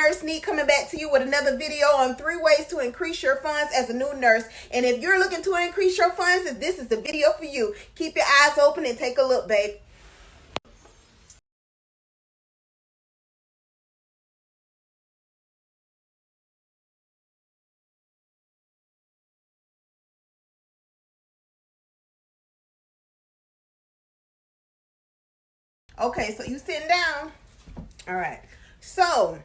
Nurse Neat, coming back to you with another video on 3 ways to increase your funds as a new nurse. And if you're looking to increase your funds, this is the video for you. Keep your eyes open and take a look, babe. Okay, so you sitting down? All right. So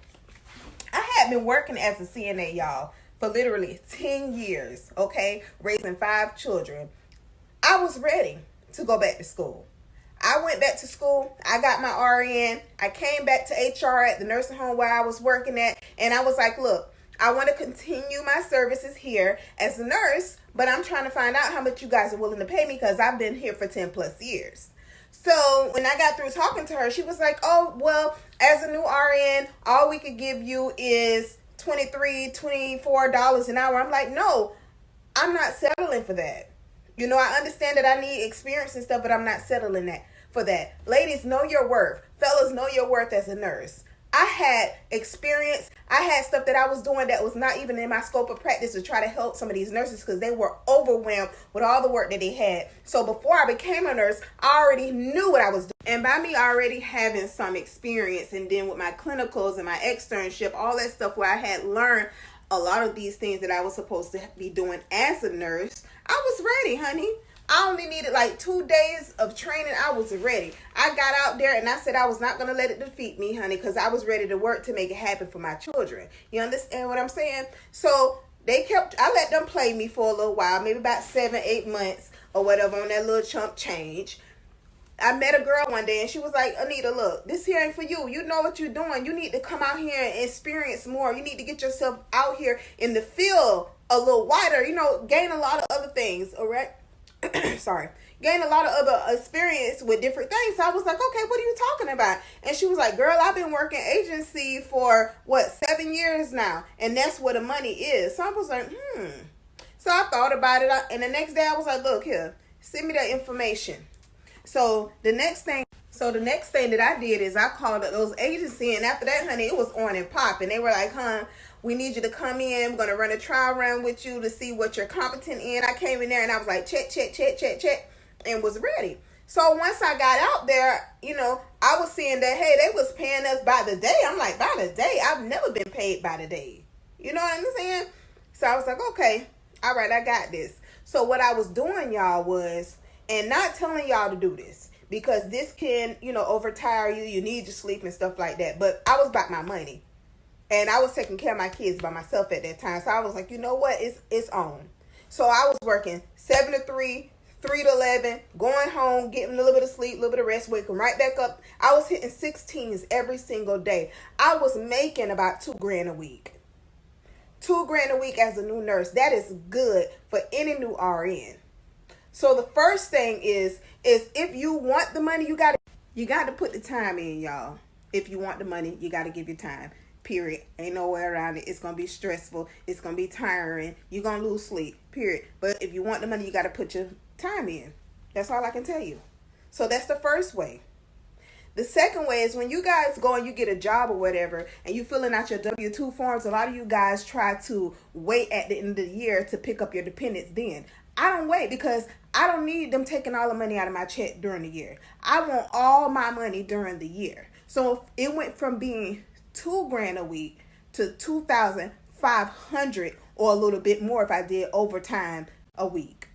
I had been working as a CNA, y'all, for literally 10 years, okay, raising 5 children. I was ready to go back to school. I went back to school. I got my RN. I came back to HR at the nursing home where I was working at, and I was like, look, I want to continue my services here as a nurse, but I'm trying to find out how much you guys are willing to pay me because I've been here for 10 plus years. So when I got through talking to her, she was like, oh, well, as a new RN, all we could give you is $23, $24 an hour. I'm like, no, I'm not settling for that. You know, I understand that I need experience and stuff, but I'm not settling for that. Ladies, know your worth. Fellas, know your worth as a nurse. I had experience. I had stuff that I was doing that was not even in my scope of practice to try to help some of these nurses because they were overwhelmed with all the work that they had. So before I became a nurse, I already knew what I was doing. And by me already having some experience, and then with my clinicals and my externship, all that stuff where I had learned a lot of these things that I was supposed to be doing as a nurse, I was ready, honey. I only needed like 2 days of training. I was ready. I got out there and I said I was not going to let it defeat me, honey, because I was ready to work to make it happen for my children. You understand what I'm saying? So I let them play me for a little while, maybe about 7-8 months or whatever on that little chump change. I met a girl one day and she was like, Anita, look, this here ain't for you. You know what you're doing. You need to come out here and experience more. You need to get yourself out here in the field a little wider, you know, gain a lot of other things, all right? Sorry, gain a lot of other experience with different things. So I was like, okay, what are you talking about? And she was like, girl, I've been working agency for 7 years now, and that's where the money is. So I was like, So I thought about it, and the next day I was like, look here, send me that information. So the next thing that I did is I called those agency, and after that, honey, it was on and popping. They were like, we need you to come in. We're going to run a trial run with you to see what you're competent in. I came in there and I was like, check, and was ready. So once I got out there, you know, I was seeing that, hey, they was paying us by the day. I'm like, by the day? I've never been paid by the day. You know what I'm saying? So I was like, okay, all right, I got this. So what I was doing, y'all, was, and not telling y'all to do this, because this can, you know, overtire you. You need your sleep and stuff like that. But I was about my money. And I was taking care of my kids by myself at that time. So I was like, you know what? It's on. So I was working 7 to 3, 3 to 11, going home, getting a little bit of sleep, a little bit of rest, waking right back up. I was hitting 16s every single day. I was making about $2,000 a week. $2,000 a week as a new nurse. That is good for any new RN. So the first thing is if you want the money, you got to put the time in, y'all. If you want the money, you got to give your time. Period. Ain't no way around it. It's going to be stressful. It's going to be tiring. You're going to lose sleep. Period. But if you want the money, you got to put your time in. That's all I can tell you. So that's the first way. The second way is when you guys go and you get a job or whatever and you filling out your W-2 forms, a lot of you guys try to wait at the end of the year to pick up your dependents then. I don't wait because I don't need them taking all the money out of my check during the year. I want all my money during the year. So it went from being $2,000 a week to $2,500 or a little bit more if I did overtime a week.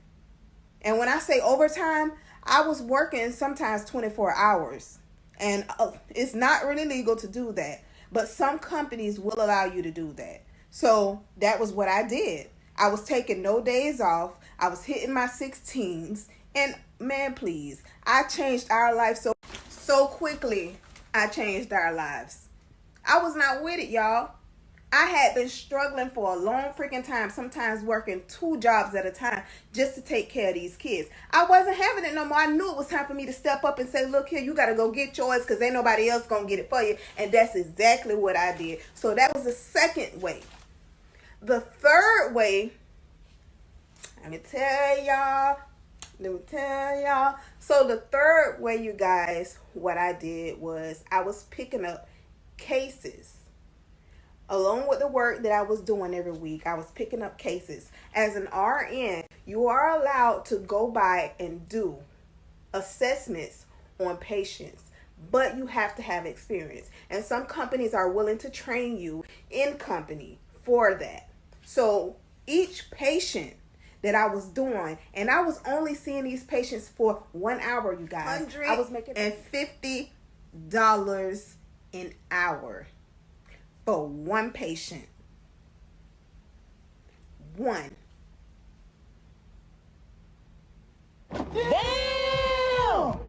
And when I say overtime, I was working sometimes 24 hours. And it's not really legal to do that. But some companies will allow you to do that. So that was what I did. I was taking no days off. I was hitting my 16s. And man, please, I changed our life so quickly. I changed our lives. I was not with it, y'all. I had been struggling for a long freaking time, sometimes working 2 jobs at a time just to take care of these kids. I wasn't having it no more. I knew it was time for me to step up and say, look here, you got to go get yours because ain't nobody else going to get it for you. And that's exactly what I did. So that was the second way. The third way, let me tell y'all. So the third way, you guys, what I did was I was picking up cases along with the work that I was doing every week, I was picking up cases. As an RN, you are allowed to go by and do assessments on patients, but you have to have experience. And some companies are willing to train you in company for that. So each patient that I was doing, and I was only seeing these patients for 1 hour, you guys. I was making $50 an hour for one patient. One. Damn!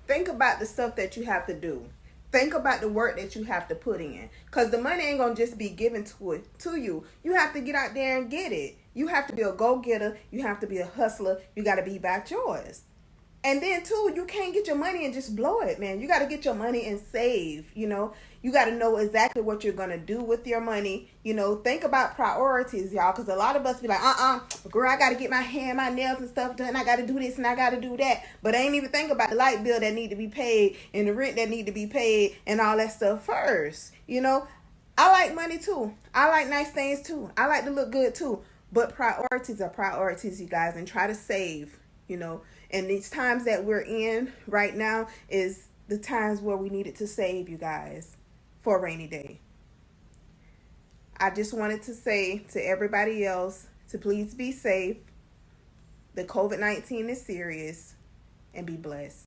Think about the stuff that you have to do. Think about the work that you have to put in. Because the money ain't going to just be given to you. You have to get out there and get it. You have to be a go-getter. You have to be a hustler. You got to be about yours. And then, too, you can't get your money and just blow it, man. You got to get your money and save, you know. You got to know exactly what you're going to do with your money. You know, think about priorities, y'all. Because a lot of us be like, girl, I got to get my hair, my nails and stuff done. I got to do this and I got to do that. But I ain't even think about the light bill that need to be paid and the rent that need to be paid and all that stuff first. You know, I like money, too. I like nice things, too. I like to look good, too. But priorities are priorities, you guys. And try to save, you know. And these times that we're in right now is the times where we needed to save, you guys, for a rainy day. I just wanted to say to everybody else to please be safe. The COVID-19 is serious, and be blessed.